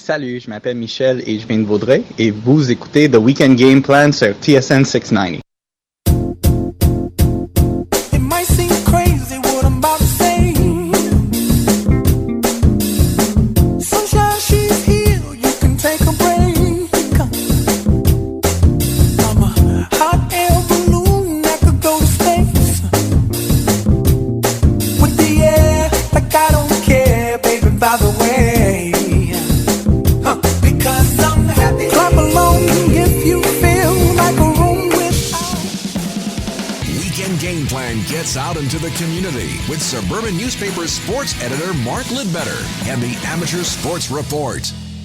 Salut, je m'appelle Michel et je viens de Vaudreuil et vous écoutez The Weekend Game Plan sur TSN 690. It might seem crazy what I'm about to say. Sunshine, she's here, you can take a break. I'm a hot air balloon that could go to space. With the air, like I don't care, baby, by the way. Because I'm happy. Clap along if you feel like a room without. Weekend Game Plan gets out into the community with Suburban Newspaper sports editor Mark Lidbetter and the Amateur Sports Report.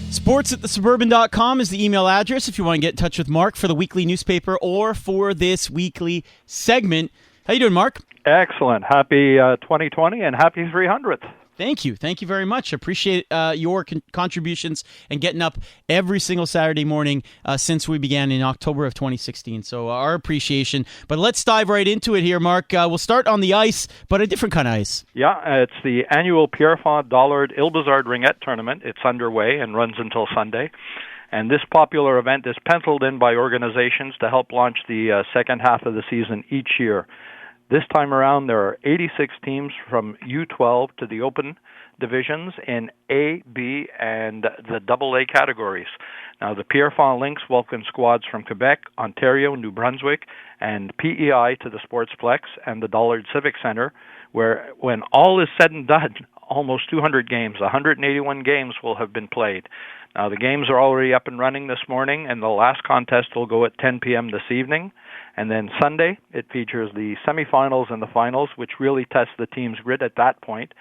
Sports@thesuburban.com is the email address if you want to get in touch with Mark for the weekly newspaper or for this weekly segment. How you doing, Mark? Excellent. Happy 2020 and happy 300th. Thank you. Thank you very much. Appreciate your contributions and getting up every single Saturday morning since we began in October of 2016. So our appreciation. But let's dive right into it here, Mark. We'll start on the ice, but a different kind of ice. Yeah, it's the annual Pierrefonds Dollard Ilbazard Ringette Tournament. It's underway and runs until Sunday. And this popular event is penciled in by organizations to help launch the second half of the season each year. This time around, there are 86 teams from U12 to the open divisions in A, B, and the AA categories. Now, the Pierrefonds Lynx welcome squads from Quebec, Ontario, New Brunswick, and PEI to the Sportsplex and the Dollard Civic Center, where, when all is said and done, almost 200 games, 181 games will have been played. Now, the games are already up and running this morning, and the last contest will go at 10 p.m. this evening. And then Sunday, it features the semifinals and the finals, which really test the team's grit at that point.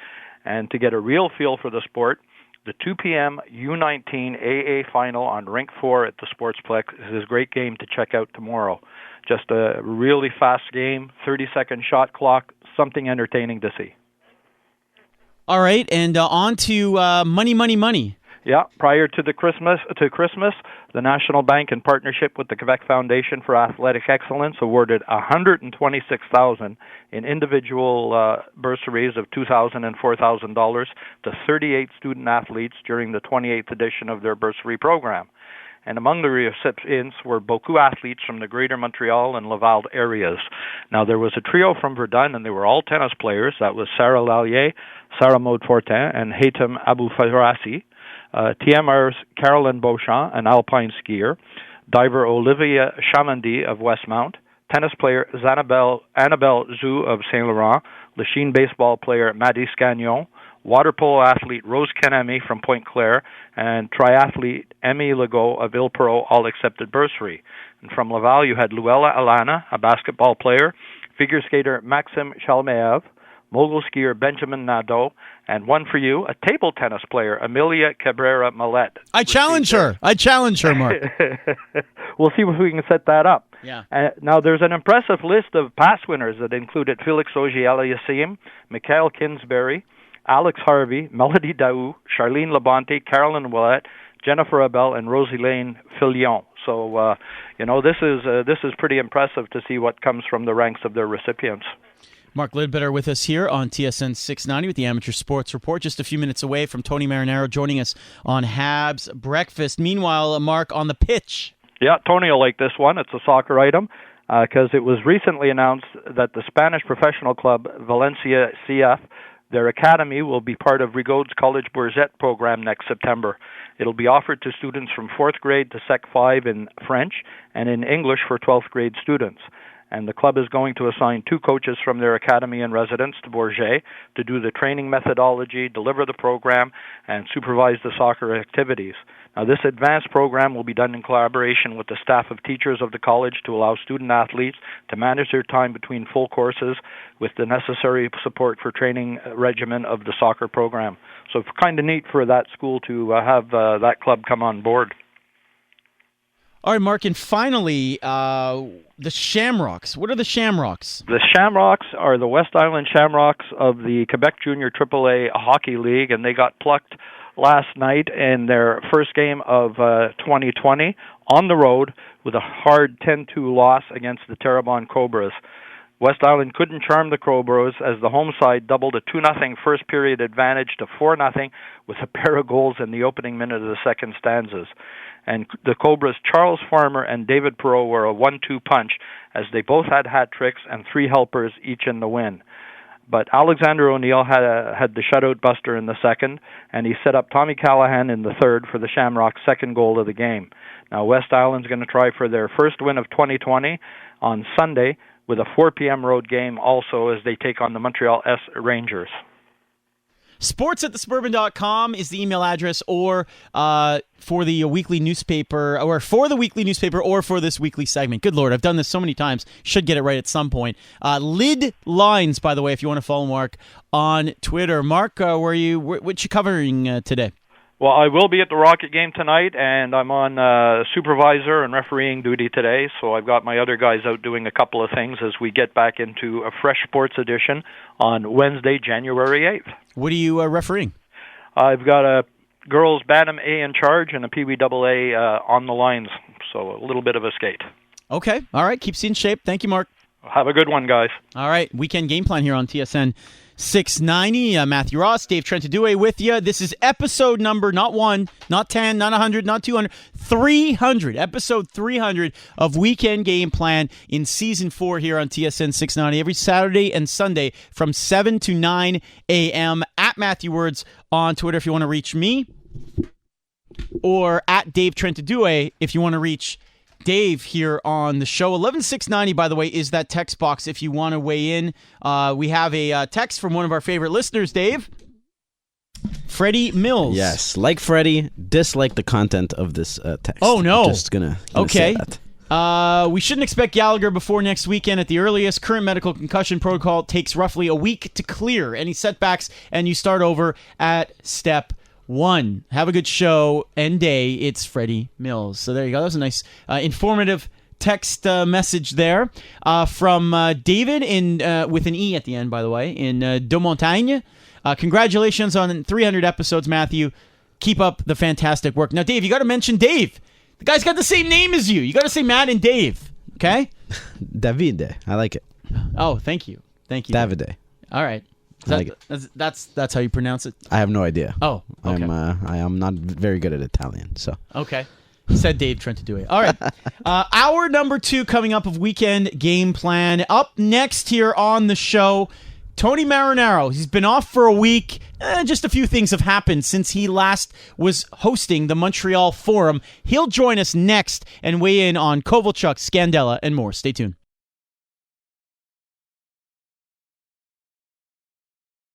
And to get a real feel for the sport, the 2 p.m. U19 AA final on Rink 4 at the Sportsplex is a great game to check out tomorrow. Just a really fast game, 30-second shot clock, something entertaining to see. All right, and on to money. Yeah, prior to Christmas, the National Bank, in partnership with the Quebec Foundation for Athletic Excellence, awarded $126,000 in individual bursaries of $2,000 and $4,000 to 38 student athletes during the 28th edition of their bursary program. And among the recipients were beaucoup athletes from the Greater Montreal and Laval areas. Now, there was a trio from Verdun, and they were all tennis players. That was Sarah Lallier, Sarah Maud Fortin, and Hatem Abou Farasi. TMR's Carolyn Beauchamp, an alpine skier, diver Olivia Chamandy of Westmount, tennis player Annabelle Zhu of Saint Laurent, Lachine baseball player Maddie Scagnon, water polo athlete Rose Kanemi from Pointe Claire, and triathlete Emmy Legault of Ilpero all accepted bursary. And from Laval, you had Luella Alana, a basketball player, figure skater Maxim Chalmeyev, mogul skier Benjamin Nadeau, and one for you, a table tennis player, Amelia Cabrera Millet. I challenge her, Mark. We'll see if we can set that up. Yeah. Now, there's an impressive list of past winners that included Felix Auger-Aliassime, Mikhail Kinsberry, Alex Harvey, Melody Daou, Charlene Labonte, Carolyn Willett, Jennifer Abel, and Rosie-Lane Filion. So, this is pretty impressive to see what comes from the ranks of their recipients. Mark Lidbetter with us here on TSN 690 with the Amateur Sports Report, just a few minutes away from Tony Marinaro joining us on Habs Breakfast. Meanwhile, Mark, on the pitch. Yeah, Tony will like this one. It's a soccer item because it was recently announced that the Spanish professional club Valencia CF, their academy, will be part of Rigaud's College Bourget program next September. It'll be offered to students from 4th grade to Sec 5 in French and in English for 12th grade students. And the club is going to assign 2 coaches from their academy in residence to Bourget to do the training methodology, deliver the program, and supervise the soccer activities. Now, this advanced program will be done in collaboration with the staff of teachers of the college to allow student athletes to manage their time between full courses with the necessary support for training regimen of the soccer program. So it's kind of neat for that school to have that club come on board. All right, Mark, and finally, the Shamrocks. What are the Shamrocks? The Shamrocks are the West Island Shamrocks of the Quebec Junior AAA Hockey League, and they got plucked last night in their first game of 2020 on the road with a hard 10-2 loss against the Terrebonne Cobras. West Island couldn't charm the Cobras as the home side doubled a 2-0 first period advantage to 4-0 with a pair of goals in the opening minute of the second stanzas. And the Cobras' Charles Farmer and David Perreault were a 1-2 punch as they both had hat tricks and 3 helpers each in the win. But Alexander O'Neill had the shutout buster in the second, and he set up Tommy Callahan in the third for the Shamrock's second goal of the game. Now West Island's going to try for their first win of 2020 on Sunday with a 4 p.m. road game also as they take on the Montreal Rangers. Sports@thesuburban.com is the email address, or for the weekly newspaper, or for this weekly segment. Good Lord, I've done this so many times. Should get it right at some point. Lid Lines, by the way, if you want to follow Mark on Twitter. Mark, what you covering today? Well, I will be at the Rocket game tonight, and I'm on supervisor and refereeing duty today, so I've got my other guys out doing a couple of things as we get back into a fresh sports edition on Wednesday, January 8th. What are you refereeing? I've got a girls Bantam A in charge and a Pee Wee AA on the lines, so a little bit of a skate. Okay, all right, keep in shape. Thank you, Mark. Have a good one, guys. All right, weekend game plan here on TSN 690. Matthew Ross, Dave Trentadue with you. This is episode number, not 1, not 10, not 100, not 200, 300. Episode 300 of Weekend Game Plan in Season 4 here on TSN 690 every Saturday and Sunday from 7 to 9 a.m. At Matthew Words on Twitter if you want to reach me, or at Dave Trentadue if you want to reach Dave here on the show. 11690, by the way, is that text box if you want to weigh in. We have a text from one of our favorite listeners, Dave. Freddie Mills. Yes, like Freddie, dislike the content of this text. Oh, no. Just gonna say that. We shouldn't expect Gallagher before next weekend at the earliest. Current medical concussion protocol takes roughly a week to clear any setbacks, and you start over at step 1. Have a good show and day. It's Freddie Mills. So there you go. That was a nice, informative text message there from David with an E at the end, by the way, in De Montagne. Congratulations on 300 episodes, Matthew. Keep up the fantastic work. Now, Dave, you got to mention Dave. The guy's got the same name as you. You got to say Matt and Dave. Okay? Davide. I like it. Oh, thank you. Thank you. Davide. All right. That's how you pronounce it? I have no idea. Oh, okay. I am not very good at Italian, so. Okay. Said Dave Trentadue. All right. Hour number 2 coming up of Weekend Game Plan. Up next here on the show, Tony Marinaro. He's been off for a week. Just a few things have happened since he last was hosting the Montreal Forum. He'll join us next and weigh in on Kovalchuk, Scandella, and more. Stay tuned.